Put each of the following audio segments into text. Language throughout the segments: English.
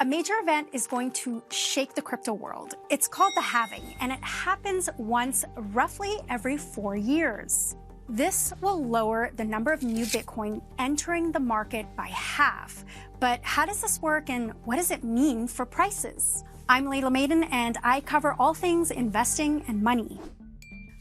A major event is going to shake the crypto world. It's called the halving, and it happens once roughly every 4 years. This will lower the number of new Bitcoin entering the market by half. But how does this work and what does it mean for prices? I'm Layla Maiden, and I cover all things investing and money.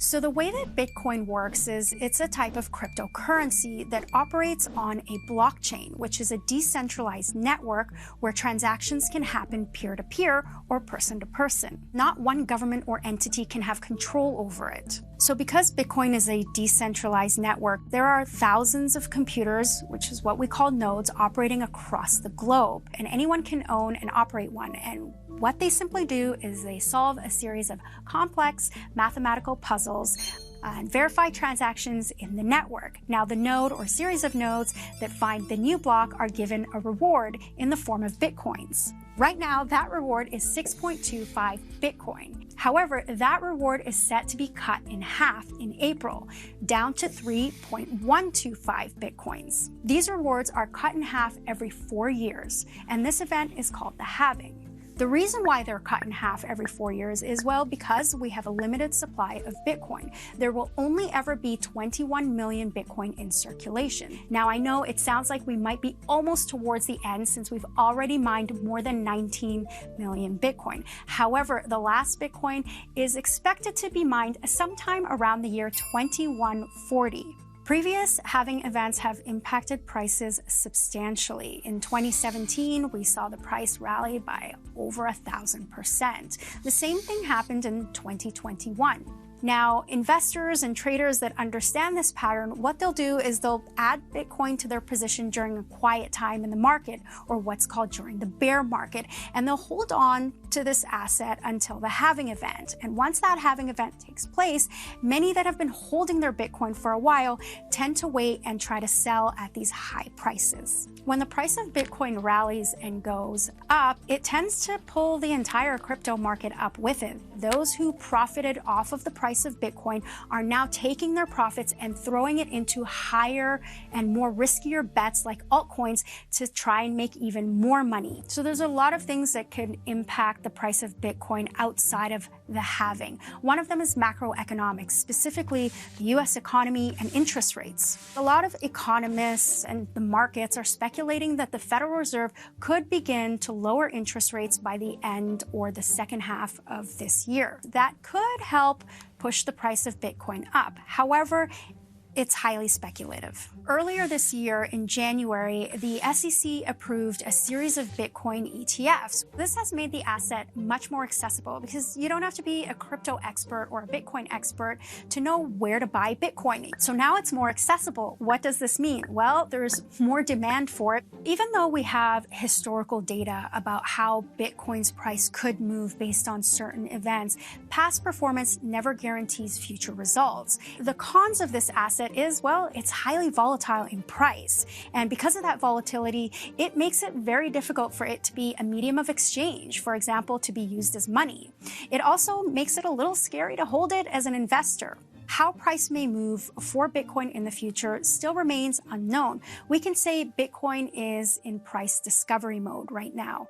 So the way that Bitcoin works is it's a type of cryptocurrency that operates on a blockchain, which is a decentralized network where transactions can happen peer-to-peer or person-to-person. Not one government or entity can have control over it. So because Bitcoin is a decentralized network, there are thousands of computers, which is what we call nodes, operating across the globe. And anyone can own and operate one. And what they simply do is they solve a series of complex mathematical puzzles and verify transactions in the network. Now, the node or series of nodes that find the new block are given a reward in the form of Bitcoins. Right now, that reward is 6.25 Bitcoin. However, that reward is set to be cut in half in April, down to 3.125 Bitcoins. These rewards are cut in half every 4 years, and this event is called the halving. The reason why they're cut in half every 4 years is, well, because we have a limited supply of Bitcoin. There will only ever be 21 million Bitcoin in circulation. Now, I know it sounds like we might be almost towards the end since we've already mined more than 19 million Bitcoin. However, the last Bitcoin is expected to be mined sometime around the year 2140. Previous halving events have impacted prices substantially. In 2017, we saw the price rally by over 1,000%. The same thing happened in 2021. Now, investors and traders that understand this pattern, what they'll do is they'll add Bitcoin to their position during a quiet time in the market, or what's called during the bear market, and they'll hold on to this asset until the halving event. And once that halving event takes place, many that have been holding their Bitcoin for a while tend to wait and try to sell at these high prices. When the price of Bitcoin rallies and goes up, it tends to pull the entire crypto market up with it. Those who profited off of the price of Bitcoin are now taking their profits and throwing it into higher and more riskier bets like altcoins to try and make even more money. So there's a lot of things that could impact the price of Bitcoin outside of the halving. One of them is macroeconomics, specifically the US economy and interest rates. A lot of economists and the markets are speculating that the Federal Reserve could begin to lower interest rates by the end or the second half of this year. That could help push the price of Bitcoin up. However, it's highly speculative. Earlier this year, in January, the SEC approved a series of Bitcoin ETFs. This has made the asset much more accessible because you don't have to be a crypto expert or a Bitcoin expert to know where to buy Bitcoin. So now it's more accessible. What does this mean? Well, there's more demand for it. Even though we have historical data about how Bitcoin's price could move based on certain events, past performance never guarantees future results. The cons of this asset is, well, it's highly volatile in price. And because of that volatility, it makes it very difficult for it to be a medium of exchange, for example, to be used as money. It also makes it a little scary to hold it as an investor. How price may move for Bitcoin in the future still remains unknown. We can say Bitcoin is in price discovery mode right now.